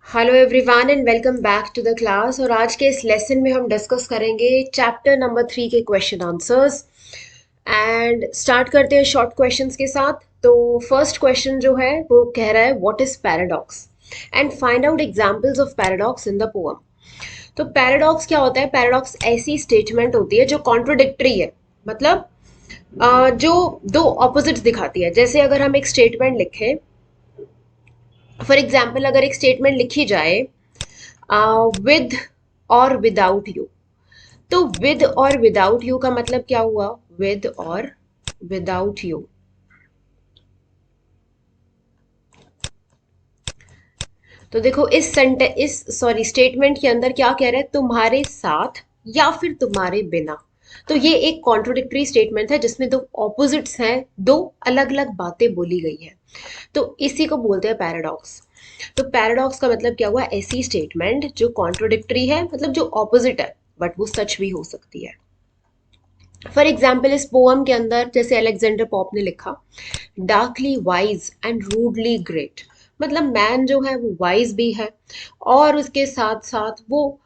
Hello everyone and welcome back to the class. और आज के इस लेसन में हम डिस्कस करेंगे चैप्टर नंबर 3 के क्वेश्चन आंसर्स। एंड स्टार्ट करते हैं शॉर्ट क्वेश्चंस के साथ। तो फर्स्ट क्वेश्चन जो है वो कह रहा है what is paradox and find out examples of paradox in the poem. तो पैराडॉक्स क्या होता है? पैराडॉक्स ऐसी स्टेटमेंट होती है जो कॉन्ट्रोडिक्टरी है, मतलब जो दो ऑपोजिट्स दिखाती है। जैसे अगर हम एक स्टेटमेंट लिखें, फॉर एग्जाम्पल अगर एक स्टेटमेंट लिखी जाए विद और विदाउट यू, तो विद और विदाउट यू का मतलब क्या हुआ? विद और विदाउट यू। तो देखो इस स्टेटमेंट के अंदर क्या कह रहा है? तुम्हारे साथ या फिर तुम्हारे बिना। तो ये एक कॉन्ट्रोडिक्टरी स्टेटमेंट है जिसमें दो ऑपोजिट्स हैं, दो अलग अलग बातें बोली गई है। तो इसी को बोलते हैं पैराडॉक्स। तो पैराडॉक्स का मतलब क्या हुआ? ऐसी स्टेटमेंट जो कॉन्ट्रोडिक्टरी है, मतलब जो ऑपोजिट है, बट वो सच भी हो सकती है। फॉर एग्जाम्पल इस पोअम के अंदर जैसे अलेक्जेंडर पॉप ने लिखा, darkly wise and rudely great. मतलब मैन जो है वो वाइज भी है और उसके साथ साथ वो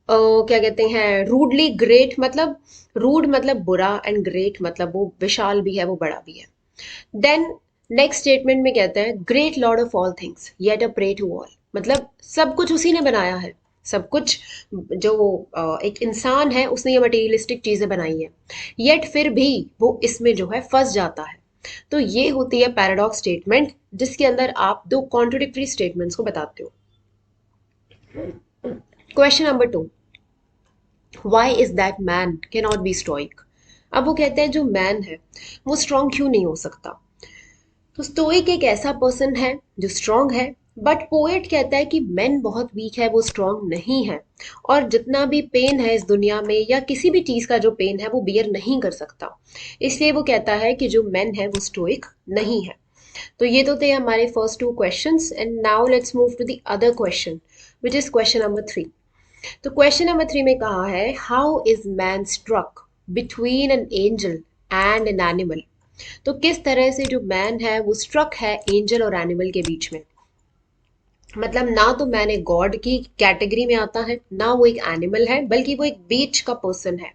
क्या कहते हैं, रूडली ग्रेट, मतलब रूड मतलब बुरा एंड ग्रेट मतलब वो विशाल भी है, वो बड़ा भी है। देन नेक्स्ट स्टेटमेंट में कहता है great lord of all things yet a prey to all. मतलब सब कुछ उसी ने बनाया है, सब कुछ। जो एक इंसान है उसने ये मटेरियलिस्टिक चीजें बनाई है, येट फिर भी वो इसमें जो है फंस जाता है। तो ये होती है पैराडॉक्स स्टेटमेंट, जिसके अंदर आप दो कॉन्ट्रोडिक्टरी स्टेटमेंट्स को बताते हो। Question number 2, why is that man can not be stoic. अब वो कहते हैं जो मैन है वो स्ट्रांग क्यों नहीं हो सकता? तो स्टोइक एक ऐसा पर्सन है जो स्ट्रांग है, बट पोएट कहता है कि मैन बहुत वीक है, वो स्ट्रांग नहीं है। और जितना भी पेन है इस दुनिया में या किसी भी चीज का जो पेन है वो बियर नहीं कर सकता। इसलिए वो कहता है कि जो मैन है वो स्टोइक नहीं है। तो ये तो थे हमारे first two questions and now let's move to the other question which is question number 3। तो क्वेश्चन नंबर 3 में कहा है how is man struck between an angel and an animal. तो किस तरह से जो मैन है वो स्ट्रक है एंजल और एनिमल के बीच में। मतलब ना तो मैन एक गॉड की कैटेगरी में आता है, ना वो एक एनिमल है, बल्कि वो एक बीच का पर्सन है।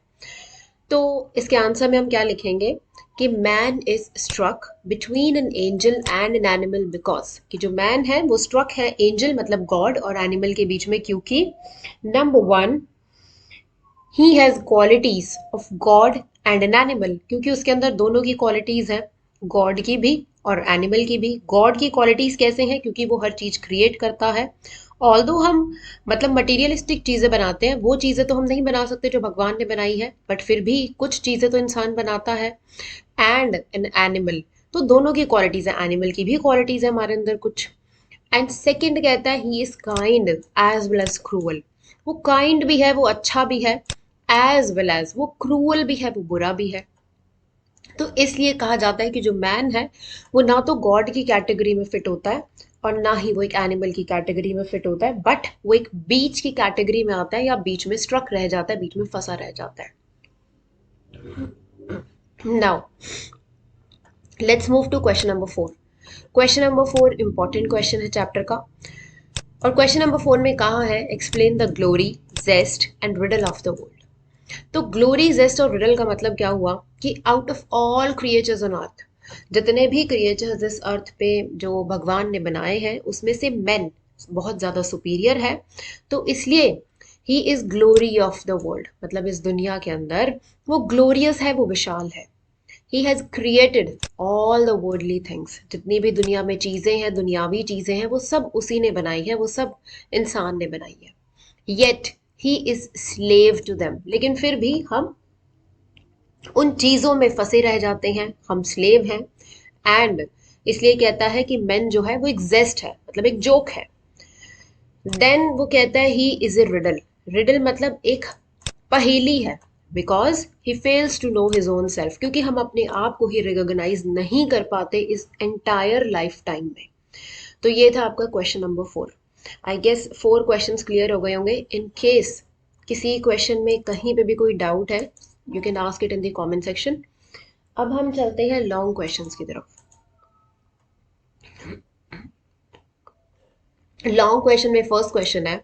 तो इसके आंसर में हम क्या लिखेंगे कि man is struck between an angel and an animal because कि जो मैन है वो स्ट्रक है एंजल मतलब गॉड और एनिमल के बीच में, क्योंकि number one, he has qualities of God and an animal. क्योंकि उसके अंदर दोनों की क्वालिटीज हैं, गॉड की भी और एनिमल की भी। गॉड की क्वालिटीज कैसे हैं? क्योंकि वो हर चीज क्रिएट करता है। ऑल्दो हम मतलब मटेरियलिस्टिक चीजें बनाते हैं, वो चीजें तो हम नहीं बना सकते जो भगवान ने बनाई है, बट फिर भी कुछ चीजें तो इंसान बनाता है। एंड एन एनिमल, तो दोनों की क्वालिटीज है, एनिमल की भी क्वालिटीज है हमारे अंदर कुछ। एंड सेकंड कहता है he is kind as well as cruel. वो काइंड भी है, वो अच्छा भी है, एज वेल एज वो क्रूअल भी है, वो बुरा भी है। तो इसलिए कहा जाता है कि जो मैन है वो ना तो गॉड की कैटेगरी में फिट होता है और ना ही वो एक एनिमल की कैटेगरी में फिट होता है, बट वो एक बीच की कैटेगरी में आता है या बीच में स्ट्रक रह जाता है, बीच में फंसा रह जाता है। Now let's move to question number 4। Question number 4 important question है चैप्टर का। और क्वेश्चन नंबर 4 में कहा है explain the glory, jest and riddle of the world. तो ग्लोरी, जेस्ट और रिडल का मतलब क्या हुआ कि out of all creatures on earth, जितने भी क्रिएचर्स इस अर्थ पे जो भगवान ने बनाए हैं उसमें से मैन बहुत ज्यादा सुपीरियर है। तो इसलिए he is glory of the world, मतलब इस दुनिया के अंदर वो ग्लोरियस है, वो विशाल है। ही has created all the worldly things, जितनी भी दुनिया में चीजें हैं, दुनियावी चीजें हैं, वो सब उसी ने बनाई है, वो सब इंसान ने बनाई है। Yet he is slave to them, लेकिन फिर भी हम उन चीजों में फंसे रह जाते हैं, हम स्लेव हैं। एंड इसलिए कहता है कि मैन जो है वो एक जेस्ट है, मतलब एक जोक है। देन वो कहता है he is a riddle. Riddle मतलब एक पहेली है, because he fails to know his own self, क्योंकि हम अपने आप को ही रिकॉग्नाइज नहीं कर पाते इस एंटायर लाइफ टाइम में। तो ये था आपका question number 4। I guess 4 questions clear हो गए होंगे। इन केस किसी क्वेश्चन में कहीं पे भी कोई डाउट है, you can ask it in the comment section. अब हम चलते हैं लॉन्ग क्वेश्चंस की तरफ। लॉन्ग क्वेश्चन में फर्स्ट क्वेश्चन है,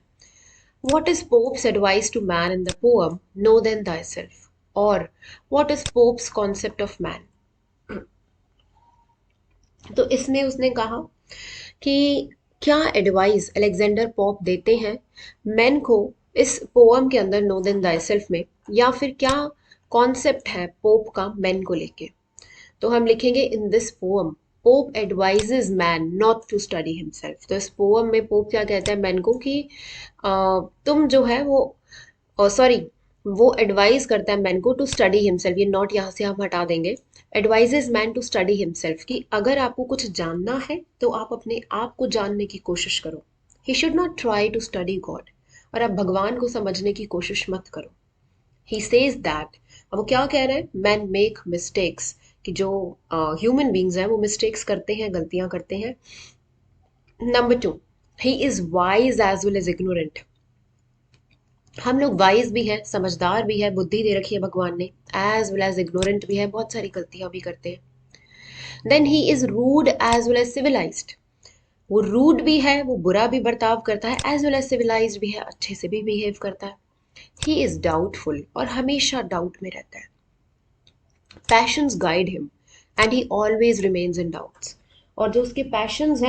what is Pope's advice to man in the poem know then thyself, और what is Pope's concept of man. तो इसमें उसने कहा कि क्या एडवाइस अलेक्जेंडर पोप देते हैं मैन को इस पोअम के अंदर नो देन thyself में, या फिर क्या कॉन्सेप्ट है पोप का मैन को लेके। तो हम लिखेंगे in this poem Pope advises man not to study himself. तो इस पोअम में पोप क्या कहता है मैन को कि तुम जो है वो, सॉरी, वो एडवाइस करता है मैन को टू स्टडी हिमसेल्फ, ये नॉट यहाँ से हम हटा देंगे। Advises man to study himself कि अगर आपको कुछ जानना है तो आप अपने आप को जानने की कोशिश करो। He should not try to study God, और आप भगवान को समझने की कोशिश मत करो। ही सेज दैट, अब वो क्या कह रहे हैं, मैन मेक मिस्टेक्स, कि जो ह्यूमन बींग्स हैं वो मिस्टेक्स करते हैं, गलतियां करते हैं। Number two, he is wise as well as ignorant. हम लोग वाइज भी है, समझदार भी है, बुद्धि दे रखी है भगवान ने, एज वेल एज इग्नोरेंट भी है, बहुत सारी गलतियां भी करते हैं। Then he is rude as well as civilised. वो रूड भी है, वो बुरा भी बर्ताव करता है, एज वेल एज सिविलाइज्ड भी है, अच्छे से भी बिहेव करता है। ही इज डाउटफुल, और हमेशा डाउट में रहता है। Patience guide him and he always remains in doubts. और जो उसके पैशंस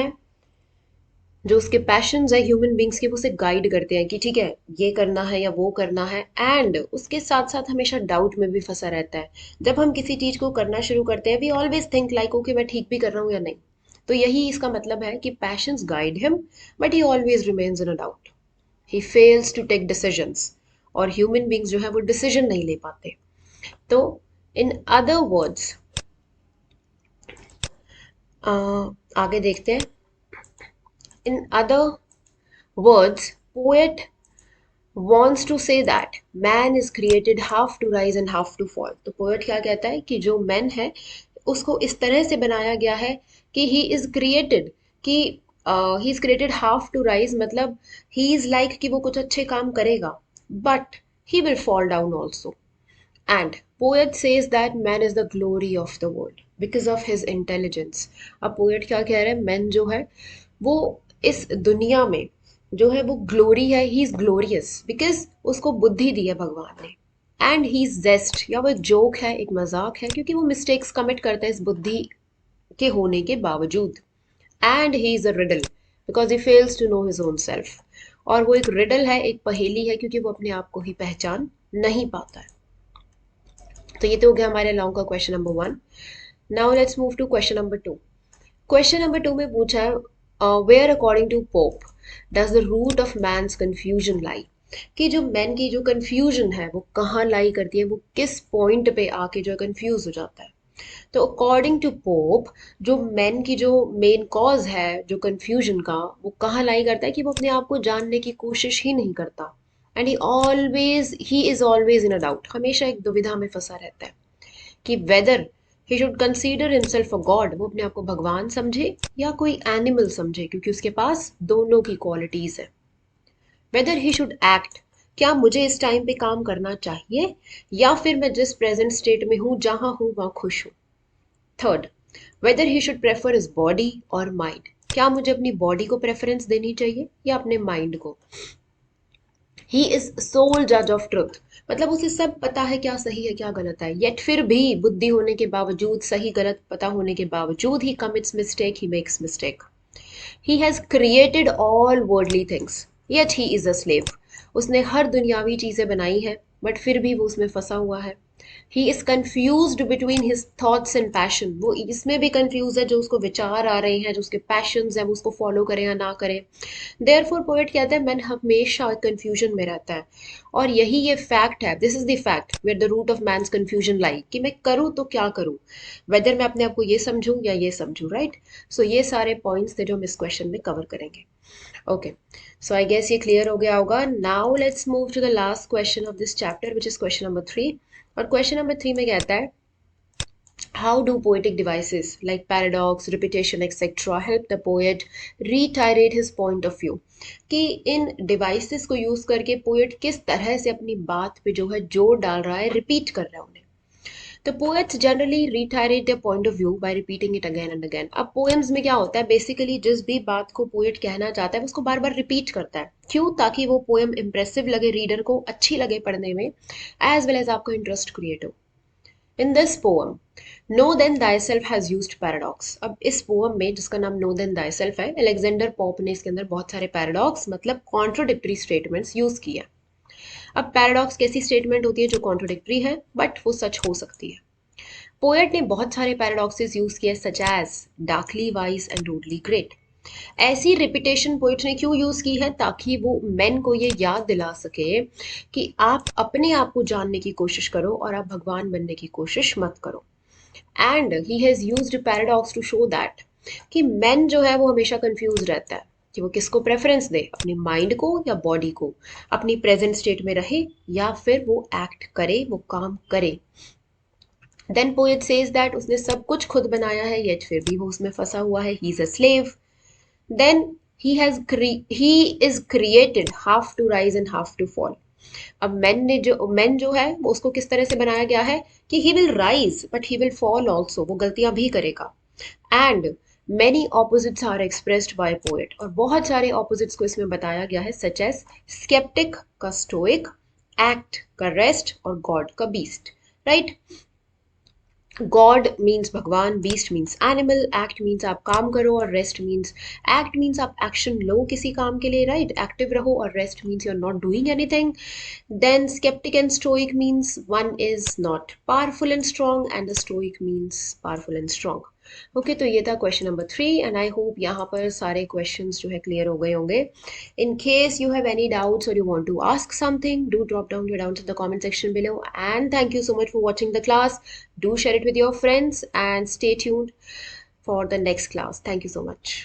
है ह्यूमन बींग्स के, वो उसे गाइड करते हैं कि ठीक है ये करना है या वो करना है, एंड उसके साथ साथ हमेशा डाउट में भी फंसा रहता है। जब हम किसी चीज को करना शुरू करते हैं we always think like okay मैं ठीक भी कर रहा हूँ या नहीं। तो यही इसका मतलब है कि passions guide him but he always remains in a doubt. He fails to take decisions, और ह्यूमन बींग्स जो है वो डिसीजन नहीं ले पाते। तो इन अदर वर्ड्स, आगे देखते हैं। In other words, poet wants to say that man is created half to rise and half to fall। तो पोएट क्या कहता है कि जो मैन है उसको इस तरह से बनाया गया है कि ही इज क्रिएटेड, कि he is created half to rise, मतलब ही इज लाइक कि वो कुछ अच्छे काम करेगा but he will fall down also. And poet says that man is the glory of the world because of his intelligence. अब poet क्या कह रहे हैं, मैन जो है वो इस दुनिया में जो है वो ग्लोरी है, ही इज ग्लोरियस बिकॉज उसको बुद्धि दी है भगवान ने। एंड ही इज जेस्ट, या वो एक जोक है, एक मजाक है, क्योंकि वो मिस्टेक्स कमिट करता है इस बुद्धि के होने के बावजूद। And he is a riddle because he fails to know his own self. और वो एक रिडल है, एक पहेली है, क्योंकि वो अपने आप को ही पहचान नहीं पाता है। तो ये तो हो गया हमारे लॉन्ग का question number one. Now let's move to question number two. Question number two में पूछा है, where according to Pope does the root of man's confusion lie. कि जो मैन की जो कंफ्यूजन है वो कहाँ लाई करती है, वो किस पॉइंट पे आके जो है कंफ्यूज हो जाता है। तो अकॉर्डिंग टू पोप, जो मैन की जो मेन कॉज है जो कंफ्यूजन का, वो कहाँ लाई करता है कि वो अपने आप को जानने की कोशिश ही नहीं करता। And he is always in a doubt, हमेशा एक दुविधा में फंसा रहता है कि weather he should consider himself a God, वो अपने आप को भगवान समझे या कोई एनिमल समझे, क्योंकि उसके पास दोनों की क्वालिटीज है। वेदर ही शुड एक्ट, क्या मुझे इस टाइम पे काम करना चाहिए या फिर मैं जिस प्रेजेंट स्टेट में हूँ जहां हूँ वहां खुश हूँ। Third, weather he should prefer is body और माइंड, क्या मुझे अपनी बॉडी को प्रेफरेंस देनी चाहिए या अपने माइंड को। ही इज सोल जज ऑफ ट्रुथ, मतलब उसे सब पता है क्या सही है क्या गलत है, येट फिर भी बुद्धि होने के बावजूद, सही गलत पता होने के बावजूद ही commits mistake, he makes mistake. He has created all worldly things yet he is a slave, उसने हर दुनियावी चीजें बनाई है बट फिर भी वो उसमें फंसा हुआ है। He is confused between his thoughts and passion, वो इसमें भी कंफ्यूज है, जो उसको विचार आ रहे हैं, जो उसके पैशंस हैं वो उसको फॉलो करें या ना करें। देयरफॉर पोएट कहता है मैन हमेशा कंफ्यूजन में रहता है। और यही ये फैक्ट है, this is the fact where the root of man's confusion lie, कि मैं करूँ तो क्या करूँ, वेदर मैं अपने आप को ये समझूं या ये समझूं, राइट। सो ये सारे पॉइंट्स थे जो हम इस क्वेश्चन में कवर करेंगे। ओके, सो आई गेस ये क्लियर हो गया होगा। Now let's move to the last question of this chapter which is question number three. और क्वेश्चन नंबर थ्री में कहता है, how do poetic devices like paradox, repetition, etc. help the poet reiterate his point of view? कि इन devices को use करके poet किस तरह से अपनी बात पे जो है जोर डाल रहा है, रिपीट कर रहा है उन्हें। तो poets generally reiterate their point of view by repeating it again and again. अब पोएम्स में क्या होता है, बेसिकली जिस भी बात को पोएट कहना चाहता है उसको बार बार रिपीट करता है। क्यों? ताकि वो पोएम इंप्रेसिव लगे रीडर को, अच्छी लगे पढ़ने में, एज वेल एज आपका इंटरेस्ट क्रिएट हो। In this poem know then thyself has used paradox. अब इस पोएम में जिसका नाम नो देन thyself है, अलेक्जेंडर पॉप ने इसके अंदर बहुत सारे पैराडॉक्स मतलब कॉन्ट्रोडिक्टरी स्टेटमेंट्स यूज किया। अब पैराडॉक्स कैसी स्टेटमेंट होती है जो कॉन्ट्रोडिक्टरी है बट वो सच हो सकती है। पोएट ने बहुत सारे पैराडॉक्सेस यूज किए, such as darkly wise and rudely great. ऐसी रिपीटेशन पोइट ने क्यों यूज की है? ताकि वो मेन को ये याद दिला सके कि आप अपने आप को जानने की कोशिश करो और आप भगवान बनने की कोशिश मत करो। And he has used paradox to show that कि मेन जो है वो हमेशा कंफ्यूज रहता है कि वो किसको प्रेफरेंस दे, अपने माइंड को या बॉडी को, अपनी प्रेजेंट स्टेट में रहे या फिर वो एक्ट करे, वो काम करे। देन पोएट सेज दैट उसने सब कुछ खुद बनाया है येट फिर भी वो उसमें फंसा हुआ है, he is a slave. Then he is created half to rise and half to fall। अब मैन जो है वो उसको किस तरह से बनाया गया है कि he will rise but he will fall also, वो गलतियां भी करेगा। And many opposites are expressed by poet, और बहुत सारे ऑपोजिट्स को इसमें बताया गया है, सच एज स्केप्टिक का स्टोइक, एक्ट का रेस्ट और गॉड का बीस्ट। राइट? गॉड मीन्स भगवान, beast means animal, act means आप काम करो और रेस्ट मीन्स, एक्ट मीन्स आप एक्शन लो किसी काम के लिए, राइट, एक्टिव रहो, और rest means you are not doing anything. Then skeptic and stoic means one is not powerful and strong and the stoic means powerful and strong। Okay, तो ये था question number 3 and I hope यहाँ पर सारे questions जो है clear हो गए होंगे। In case you have any doubts or you want to ask something, do drop down your doubts in the comment section below, and thank you so much for watching the class. Do share it with your friends and stay tuned for the next class. Thank you so much.